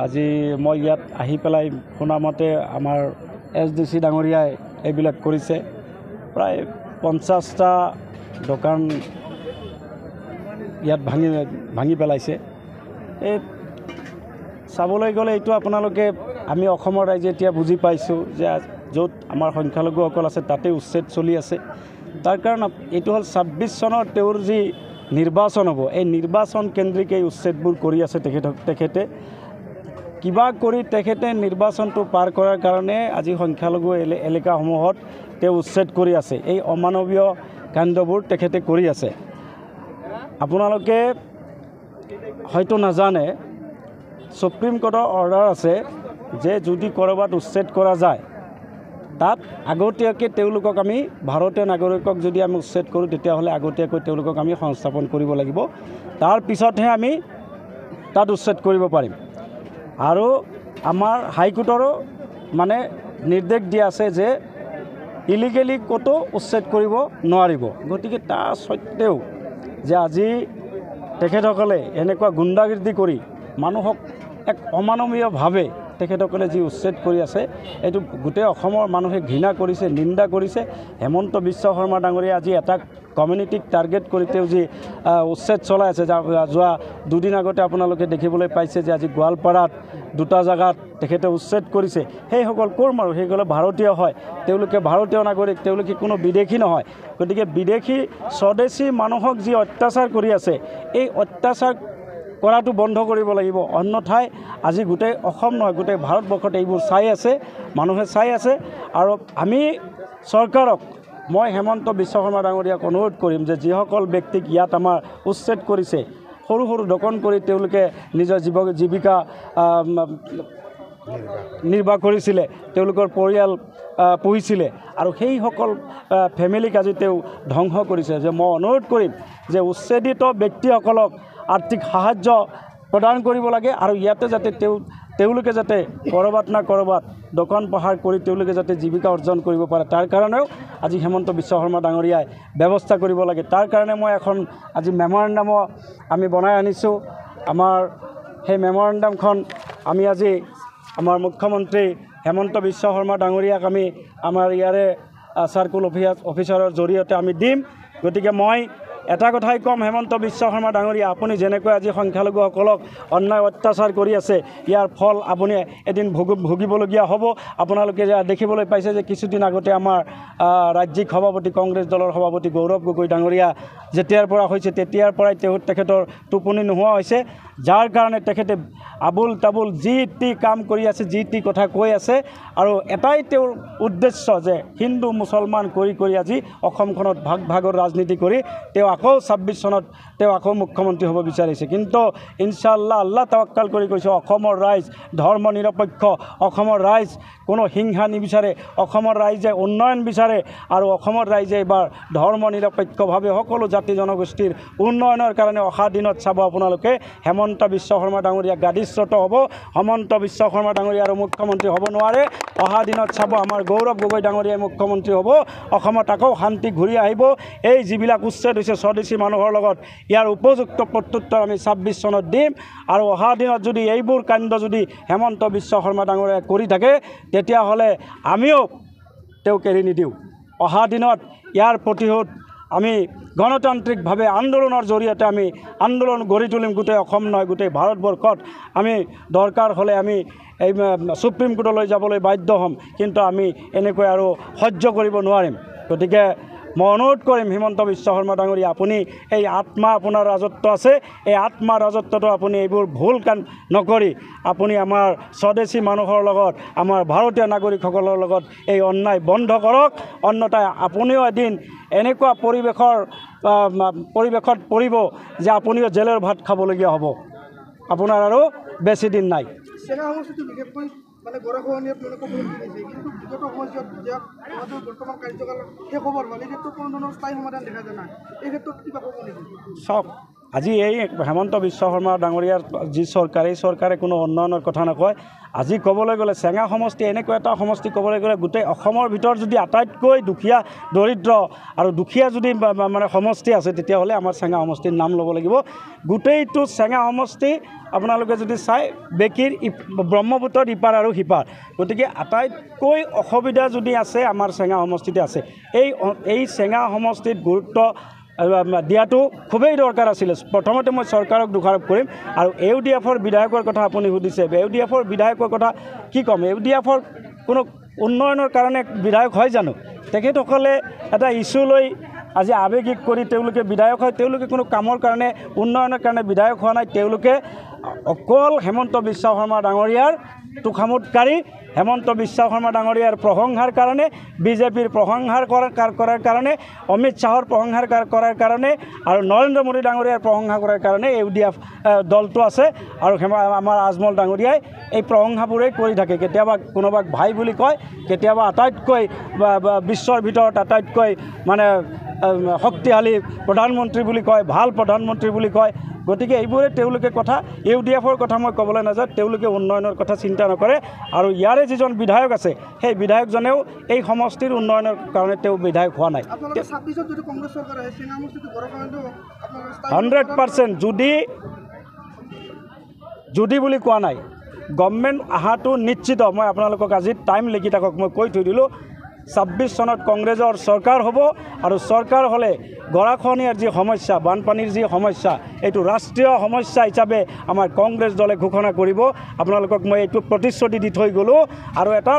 আজি মই ইয়াত আহি পেলাই শুনামতে আমাৰ SDC ডাঙৰীয়াই এইবিলাক কৰিছে প্ৰায় 50টা দোকান ইয়াত ভাঙি পেলাইছে এই চাবলৈ গ'লে এইটো আপোনালোকে আমি অসমৰ ৰাইজে এতিয়া বুজি পাইছোঁ যে য'ত আমাৰ সংখ্যালঘুসকল আছে তাতে উচ্ছেদ চলি আছে তাৰ কাৰণ এইটো হ'ল 26 চনৰ তেওঁৰ যি নিৰ্বাচন হ'ব এই নিৰ্বাচন কেন্দ্ৰিক এই উচ্ছেদবোৰ কৰি আছে তেখেতে কিবা কৰি তেখেতে নিৰ্বাচনটো পাৰ কৰাৰ কাৰণে আজি সংখ্যালঘু এলেকাসমূহত তেওঁ উচ্ছেদ কৰি আছে এই অমানৱীয় কাণ্ডবোৰ তেখেতে কৰি আছে আপোনালোকে হয়তো নাজানে সুপ্ৰিম কোৰ্টৰ অৰ্ডাৰ আছে যে যদি ক'ৰবাত উচ্ছেদ কৰা যায় তাত আগতীয়াকৈ তেওঁলোকক আমি ভাৰতীয় নাগৰিকক যদি আমি উচ্ছেদ কৰোঁ তেতিয়াহ'লে আগতীয়াকৈ তেওঁলোকক আমি সংস্থাপন কৰিব লাগিব তাৰ পিছতহে আমি তাত উচ্ছেদ কৰিব পাৰিম আৰু আমাৰ হাইকোৰ্টৰো মানে নিৰ্দেশ দিয়া আছে যে ইলিগেলি ক'তো উচ্ছেদ কৰিব নোৱাৰিব গতিকে তাৰ সত্ত্বেও যে আজি তেখেতসকলে এনেকুৱা গুণ্ডাগিৰ্দি কৰি মানুহক এক অমানৱীয়ভাৱে তেখেতসকলে যি উচ্ছেদ কৰি আছে এইটো গোটেই অসমৰ মানুহে ঘৃণা কৰিছে নিন্দা কৰিছে হেমন্ত বিশ্ব শৰ্মা ডাঙৰীয়া আজি এটা কমিউনিটিক টাৰ্গেট কৰি তেওঁ যি উচ্ছেদ চলাই আছে যোৱা দুদিন আগতে আপোনালোকে দেখিবলৈ পাইছে যে আজি গোৱালপাৰাত দুটা জাগাত তেখেতে উচ্ছেদ কৰিছে সেইসকল ক'ৰ মানুহ সেইসকল ভাৰতীয় হয় তেওঁলোকে ভাৰতীয় নাগৰিক তেওঁলোকে কোনো বিদেশী নহয় গতিকে বিদেশী স্বদেশী মানুহক যি অত্যাচাৰ কৰি আছে এই অত্যাচাৰ কৰাটো বন্ধ কৰিব লাগিব অন্যথাই আজি গোটেই অসম নহয় গোটেই ভাৰতবৰ্ষত এইবোৰ চাই আছে মানুহে চাই আছে আৰু আমি চৰকাৰক মই হেমন্ত বিশ্ব শৰ্মা ডাঙৰীয়াক অনুৰোধ কৰিম যে যিসকল ব্যক্তিক ইয়াত আমাৰ উচ্ছেদ কৰিছে সৰু সৰু দোকান কৰি তেওঁলোকে নিজৰ জীৱিকা নিৰ্বাহ কৰিছিলে তেওঁলোকৰ পৰিয়াল পুহিছিলে আৰু সেইসকল ফেমিলিক আজি তেওঁ ধ্বংস কৰিছে যে মই অনুৰোধ কৰিম যে উচ্ছেদিত ব্যক্তিসকলক আৰ্থিক সাহায্য প্ৰদান কৰিব লাগে আৰু ইয়াতে যাতে তেওঁলোকে যাতে ক'ৰবাত না ক'ৰবাত দোকান পোহাৰ কৰি তেওঁলোকে যাতে জীৱিকা অৰ্জন কৰিব পাৰে তাৰ কাৰণেও আজি হেমন্ত বিশ্ব শৰ্মা ডাঙৰীয়াই ব্যৱস্থা কৰিব লাগে তাৰ কাৰণে মই এখন আজি মেমৰেণ্ডামো আমি বনাই আনিছোঁ আমাৰ সেই মেমৰেণ্ডামখন আমি আজি আমাৰ মুখ্যমন্ত্ৰী হেমন্ত বিশ্ব শৰ্মা ডাঙৰীয়াক আমি আমাৰ ইয়াৰে চাৰ্কুল অফিচাৰৰ জৰিয়তে আমি দিম গতিকে মই এটা কথাই কম হেমন্ত বিশ্ব শৰ্মা ডাঙৰীয়া আপুনি যেনেকৈ আজি সংখ্যালঘুসকলক অন্যায় অত্যাচাৰ কৰি আছে ইয়াৰ ফল আপুনি এদিন ভুগিবলগীয়া হ'ব আপোনালোকে দেখিবলৈ পাইছে যে কিছুদিন আগতে আমাৰ ৰাজ্যিক সভাপতি কংগ্ৰেছ দলৰ সভাপতি গৌৰৱ গগৈ ডাঙৰীয়া যেতিয়াৰ পৰা হৈছে তেতিয়াৰ পৰাই তেখেতৰ টোপনি নোহোৱা হৈছে যাৰ কাৰণে তেখেতে আবুল তাবুল যি টি কাম কৰি আছে যি টি কথা কৈ আছে আৰু এটাই তেওঁৰ উদ্দেশ্য যে হিন্দু মুছলমান কৰি আজি অসমখনত ভাগৰ ৰাজনীতি কৰি তেওঁ আকৌ 26 চনত তেওঁ আকৌ মুখ্যমন্ত্ৰী হ'ব বিচাৰিছে কিন্তু ইনশাআল্লাহ আল্লাহ তাৱাক্কাল কৰি কৈছে অসমৰ ৰাইজ ধৰ্ম নিৰপেক্ষ অসমৰ ৰাইজ কোনো হিংসা নিবিচাৰে অসমৰ ৰাইজে উন্নয়ন বিচাৰে আৰু অসমৰ ৰাইজে এবাৰ ধৰ্ম নিৰপেক্ষভাৱে সকলো জাতি জনগোষ্ঠীৰ উন্নয়নৰ কাৰণে অহা দিনত চাব আপোনালোকে হেমন্ত বিশ্ব শৰ্মা ডাঙৰীয়া গাদীচ্যুত হ'ব হেমন্ত বিশ্ব শৰ্মা ডাঙৰীয়া আৰু মুখ্যমন্ত্ৰী হ'ব নোৱাৰে অহা দিনত চাব আমাৰ গৌৰৱ গগৈ ডাঙৰীয়াই মুখ্যমন্ত্ৰী হ'ব অসমত আকৌ শান্তি ঘূৰি আহিব এই যিবিলাক উচ্ছেদ হৈছে স্বদেশী মানুহৰ লগত ইয়াৰ উপযুক্ত প্ৰত্যুত্তৰ আমি 26 চনত দিম আৰু অহা দিনত যদি এইবোৰ কাণ্ড যদি হেমন্ত বিশ্ব শৰ্মা ডাঙৰীয়াই কৰি থাকে তেতিয়াহ'লে আমিও তেওঁক এৰি নিদিওঁ অহা দিনত ইয়াৰ প্ৰতিশোধ আমি গণতান্ত্ৰিকভাৱে আন্দোলনৰ জৰিয়তে আমি আন্দোলন গঢ়ি তুলিম গোটেই অসম নহয় গোটেই ভাৰতবৰ্ষত আমি দৰকাৰ হ'লে আমি এই সুপ্ৰিম কোৰ্টলৈ যাবলৈ বাধ্য হ'ম কিন্তু আমি এনেকৈ আৰু সহ্য কৰিব নোৱাৰিম গতিকে মই অনুৰোধ কৰিম হিমন্ত বিশ্ব শৰ্মা ডাঙৰীয়া আপুনি এই আত্মা আপোনাৰ ৰাজত্ব আছে এই আত্মা ৰাজত্বটো আপুনি এইবোৰ ভুল কাম নকৰি আপুনি আমাৰ স্বদেশী মানুহৰ লগত আমাৰ ভাৰতীয় নাগৰিকসকলৰ লগত এই অন্যায় বন্ধ কৰক অন্যথাই আপুনিও এদিন এনেকুৱা পৰিৱেশত পৰিব যে আপুনিও জেলৰ ভাত খাবলগীয়া হ'ব আপোনাৰ আৰু বেছি দিন নাই মানে গৰাখহনীয়া তেওঁলোকে দিছে কিন্তু বিগত সময়ত যেতিয়া আমাদেৰ বৰ্তমান কাৰ্যকাল শেষ হবাৰ মানে ক্ষেত্ৰত কোনো ধৰণৰ স্থায়ী সমাধান দেখা যায় না এই ক্ষেত্ৰত কিবা ক'ব নেকি চাওক আজি এই হেমন্ত বিশ্ব শৰ্মা ডাঙৰীয়াৰ যি চৰকাৰ, এই চৰকাৰে কোনো উন্নয়নৰ কথা নকয়। আজি ক'বলৈ গ'লে চেঙা সমষ্টি এনেকুৱা এটা সমষ্টি ক'বলৈ গ'লে গোটেই অসমৰ ভিতৰত যদি আটাইতকৈ দুখীয়া দৰিদ্ৰ আৰু দুখীয়া যদি মানে সমষ্টি আছে, তেতিয়াহ'লে আমাৰ চেঙা সমষ্টিৰ নাম ল'ব লাগিব। গোটেইটো চেঙা সমষ্টি আপোনালোকে যদি চাই বেকীৰ ব্ৰহ্মপুত্ৰৰ ইপাৰ আৰু সিপাৰ, গতিকে আটাইতকৈ অসুবিধা যদি আছে আমাৰ চেঙা সমষ্টিতে আছে। এই চেঙা সমষ্টিত গুৰুত্ব দিয়াটো খুবেই দৰকাৰ আছিলে। প্ৰথমতে মই চৰকাৰক দোষাৰোপ কৰিম। আৰু UDFৰ বিধায়কৰ কথা আপুনি সুধিছে, UDFৰ বিধায়কৰ কথা কি ক'ম? UDFৰ কোনো উন্নয়নৰ কাৰণে বিধায়ক হয় জানো? তেখেতসকলে এটা ইছ্যু লৈ আজি আৱেগিক কৰি তেওঁলোকে বিধায়ক হয়। তেওঁলোকে কোনো কামৰ কাৰণে, উন্নয়নৰ কাৰণে বিধায়ক হোৱা নাই। তেওঁলোকে অকল হেমন্ত বিশ্ব শৰ্মা ডাঙৰীয়াৰ তোষামোদকাৰী, হেমন্ত বিশ্ব শৰ্মা ডাঙৰীয়াৰ প্ৰশংসাৰ কাৰণে, বিজেপিৰ প্ৰশংসাৰ কৰাৰ কাৰণে, অমিত শ্বাহৰ প্ৰশংসাৰ কৰাৰ কাৰণে আৰু নৰেন্দ্ৰ মোদী ডাঙৰীয়াৰ প্ৰশংসা কৰাৰ কাৰণে UDF দলটো আছে। আৰু আমাৰ আজমল ডাঙৰীয়াই এই প্ৰশংসাবোৰেই কৰি থাকে। কেতিয়াবা কোনোবাক ভাই বুলি কয়, কেতিয়াবা আটাইতকৈ বিশ্বৰ ভিতৰত আটাইতকৈ মানে শক্তিশালী প্ৰধানমন্ত্ৰী বুলি কয়, ভাল প্ৰধানমন্ত্ৰী বুলি কয়। গতিকে এইবোৰে তেওঁলোকে কথা। UDFৰ কথা মই ক'বলৈ নাযাওঁ। তেওঁলোকে উন্নয়নৰ কথা চিন্তা নকৰে। আৰু ইয়াৰে যিজন বিধায়ক আছে, সেই বিধায়কজনেও এই সমষ্টিৰ উন্নয়নৰ কাৰণে তেওঁ বিধায়ক হোৱা নাই। 100% যদি বুলি কোৱা নাই, গভৰ্ণমেণ্ট অহাটো নিশ্চিত। মই আপোনালোকক আজি টাইম লিখি থাকক, মই কৈ থৈ দিলোঁ। 26 চনত কংগ্ৰেছৰ চৰকাৰ হ'ব। আৰু চৰকাৰ হ'লে গৰাখহনীয়াৰ যি সমস্যা, বানপানীৰ যি সমস্যা, এইটো ৰাষ্ট্ৰীয় সমস্যা হিচাপে আমাৰ কংগ্ৰেছ দলে ঘোষণা কৰিব। আপোনালোকক মই এইটো প্ৰতিশ্ৰুতি দি থৈ গ'লোঁ। আৰু এটা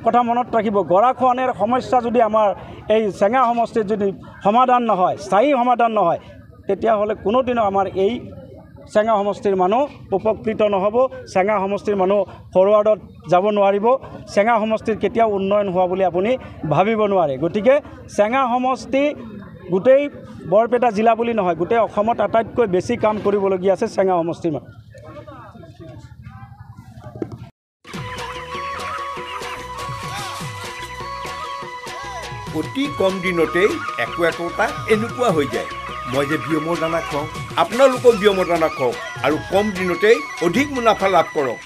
কথা মনত ৰাখিব, গৰাখহনীয়াৰ সমস্যা যদি আমাৰ এই চেঙা সমষ্টিত যদি সমাধান নহয়, স্থায়ী সমাধান নহয়, তেতিয়াহ'লে কোনোদিনো আমাৰ এই চেঙা সমষ্টিৰ মানুহ উপকৃত নহ'ব। চেঙা সমষ্টিৰ মানুহ ফৰৱাৰ্ডত যাব নোৱাৰিব। চেঙা সমষ্টিৰ কেতিয়াও উন্নয়ন হোৱা বুলি আপুনি ভাবিব নোৱাৰে। গতিকে চেঙা সমষ্টি গোটেই বৰপেটা জিলা বুলি নহয়, গোটেই অসমত আটাইতকৈ বেছি কাম কৰিবলগীয়া আছে চেঙা সমষ্টিৰ মানুহ। অতি কম দিনতেই একোটা এনেকুৱা হৈ যায়। মই যে বিয়মৰ দানা খুৱাওঁ, আপোনালোকেও বিয়মৰ দানা খুৱাওক আৰু কম দিনতেই অধিক মুনাফা লাভ কৰক।